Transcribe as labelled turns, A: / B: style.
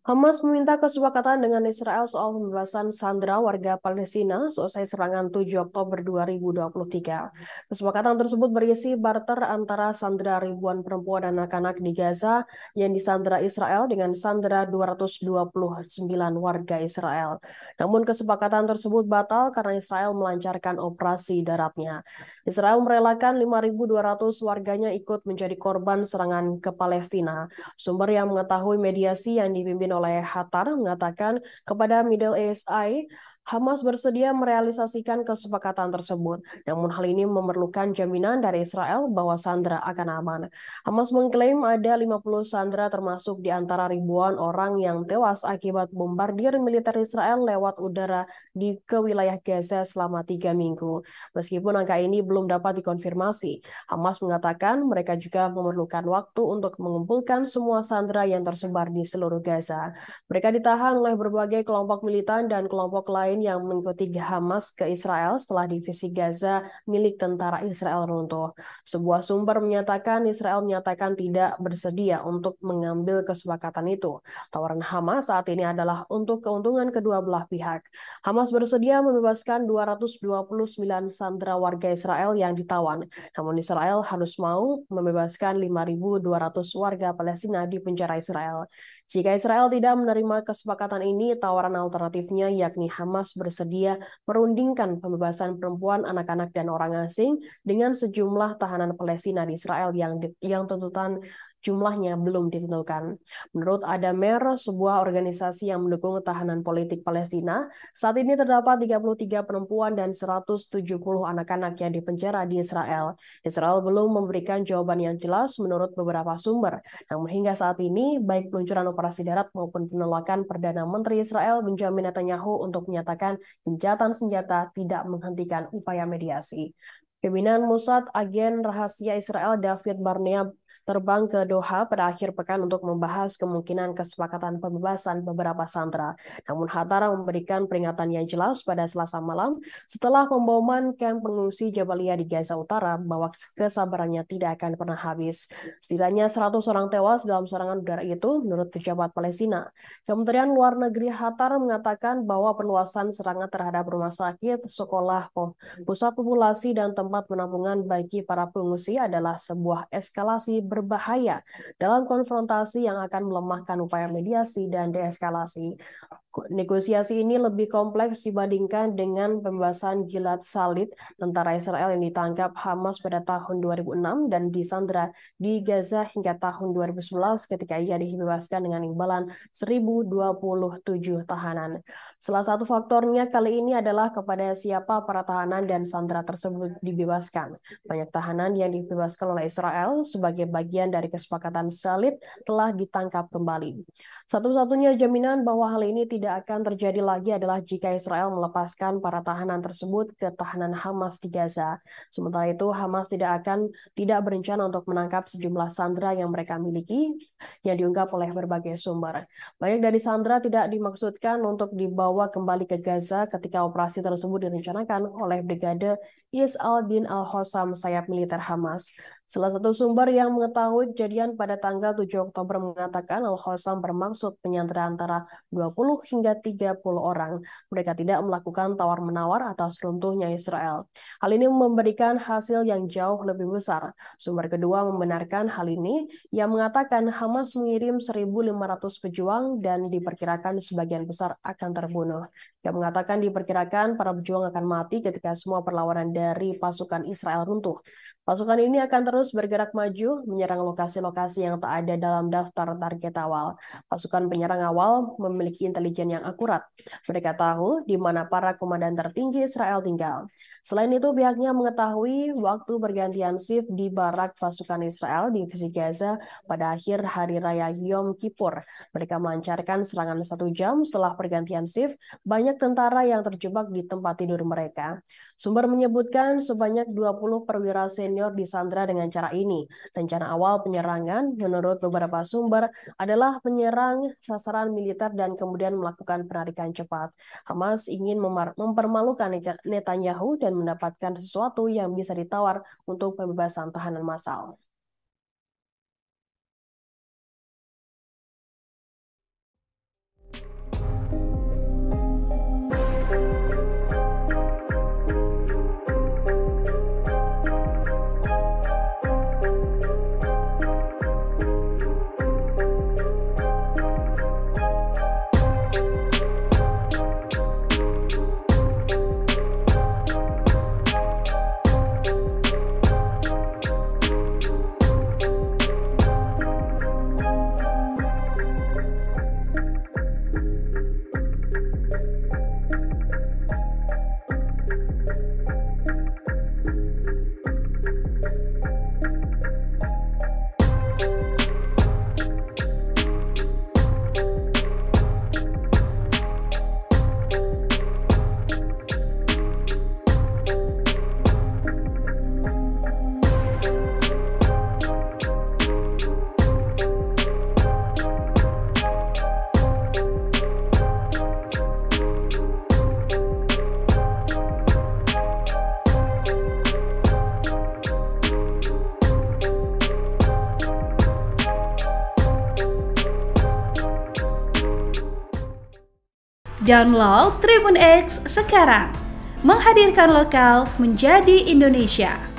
A: Hamas meminta kesepakatan dengan Israel soal pembebasan sandera warga Palestina selesai serangan 7 Oktober 2023. Kesepakatan tersebut berisi barter antara sandera ribuan perempuan dan anak-anak di Gaza yang disandera Israel dengan sandera 229 warga Israel. Namun kesepakatan tersebut batal karena Israel melancarkan operasi daratnya. Israel merelakan 5.200 warganya ikut menjadi korban serangan ke Palestina. Sumber yang mengetahui mediasi yang dipimpin oleh Hatar mengatakan kepada Middle East Eye, Hamas bersedia merealisasikan kesepakatan tersebut. Namun hal ini memerlukan jaminan dari Israel bahwa sandera akan aman. Hamas mengklaim ada 50 sandera termasuk di antara ribuan orang yang tewas akibat bombardir militer Israel lewat udara ke wilayah Gaza selama 3 minggu. Meskipun angka ini belum dapat dikonfirmasi, Hamas mengatakan mereka juga memerlukan waktu untuk mengumpulkan semua sandera yang tersebar di seluruh Gaza. Mereka ditahan oleh berbagai kelompok militan dan kelompok lain yang mengikuti Hamas ke Israel setelah divisi Gaza milik tentara Israel runtuh. Sebuah sumber menyatakan Israel menyatakan tidak bersedia untuk mengambil kesepakatan itu. Tawaran Hamas saat ini adalah untuk keuntungan kedua belah pihak. Hamas bersedia membebaskan 229 sandera warga Israel yang ditawan. Namun Israel harus mau membebaskan 5.200 warga Palestina di penjara Israel. Jika Israel tidak menerima kesepakatan ini, tawaran alternatifnya yakni Hamas bersedia merundingkan pembebasan perempuan, anak-anak, dan orang asing dengan sejumlah tahanan Palestina di Israel yang tuntutan jumlahnya belum ditentukan. Menurut Adamer, sebuah organisasi yang mendukung tahanan politik Palestina, saat ini terdapat 33 perempuan dan 170 anak-anak yang dipenjara di Israel. Israel belum memberikan jawaban yang jelas menurut beberapa sumber. Namun hingga saat ini, baik peluncuran operasi darat maupun penolakan Perdana Menteri Israel Benjamin Netanyahu untuk menyatakan gencatan senjata tidak menghentikan upaya mediasi. Pimpinan Mossad, agen rahasia Israel David Barnea terbang ke Doha pada akhir pekan untuk membahas kemungkinan kesepakatan pembebasan beberapa sandera. Namun Hatar memberikan peringatan yang jelas pada Selasa malam setelah pemboman kamp pengungsi Jabalia di Gaza Utara bahwa kesabarannya tidak akan pernah habis. Setidaknya 100 orang tewas dalam serangan udara itu menurut pejabat Palestina. Kementerian Luar Negeri Hatar mengatakan bahwa perluasan serangan terhadap rumah sakit, sekolah, pusat populasi, dan tempat penampungan bagi para pengungsi adalah sebuah eskalasi berbahaya dalam konfrontasi yang akan melemahkan upaya mediasi dan deeskalasi. Negosiasi ini lebih kompleks dibandingkan dengan pembebasan Gilad Shalit, tentara Israel yang ditangkap Hamas pada tahun 2006 dan disandera di Gaza hingga tahun 2011 ketika ia dibebaskan dengan imbalan 1.027 tahanan. Salah satu faktornya kali ini adalah kepada siapa para tahanan dan sandera tersebut dibebaskan. Banyak tahanan yang dibebaskan oleh Israel sebagai bagian dari kesepakatan Shalit telah ditangkap kembali. Satu-satunya jaminan bahwa hal ini tidak akan terjadi lagi adalah jika Israel melepaskan para tahanan tersebut ke tahanan Hamas di Gaza. Sementara itu, Hamas tidak berencana untuk menangkap sejumlah sandera yang mereka miliki yang diungkap oleh berbagai sumber. Banyak dari sandera tidak dimaksudkan untuk dibawa kembali ke Gaza ketika operasi tersebut direncanakan oleh Brigade Is al-Din al-Hossam sayap militer Hamas. Salah satu sumber yang mengetahui kejadian pada tanggal 7 Oktober mengatakan Al-Hossam bermaksud menyandera antara 20 hingga 30 orang. Mereka tidak melakukan tawar-menawar atas runtuhnya Israel. Hal ini memberikan hasil yang jauh lebih besar. Sumber kedua membenarkan hal ini yang mengatakan Hamas mengirim 1.500 pejuang dan diperkirakan sebagian besar akan terbunuh. Yang mengatakan diperkirakan para pejuang akan mati ketika semua perlawanan dari pasukan Israel runtuh. Pasukan ini akan terus bergerak maju, menyerang lokasi-lokasi yang tak ada dalam daftar target awal. Pasukan penyerang awal memiliki intelijen yang akurat. Mereka tahu di mana para komandan tertinggi Israel tinggal. Selain itu, pihaknya mengetahui waktu bergantian shift di barak pasukan Israel di divisi Gaza pada akhir hari raya Yom Kippur. Mereka melancarkan serangan 1 jam setelah pergantian shift. Banyak tentara yang terjebak di tempat tidur mereka. Sumber menyebutkan sebanyak 20 perwira senior disandra dengan cara ini. Rencana awal penyerangan, menurut beberapa sumber, adalah menyerang sasaran militer dan kemudian melakukan penarikan cepat. Hamas ingin mempermalukan Netanyahu dan mendapatkan sesuatu yang bisa ditawar untuk pembebasan tahanan massal.
B: Download Tribun X sekarang. Menghadirkan lokal menjadi Indonesia.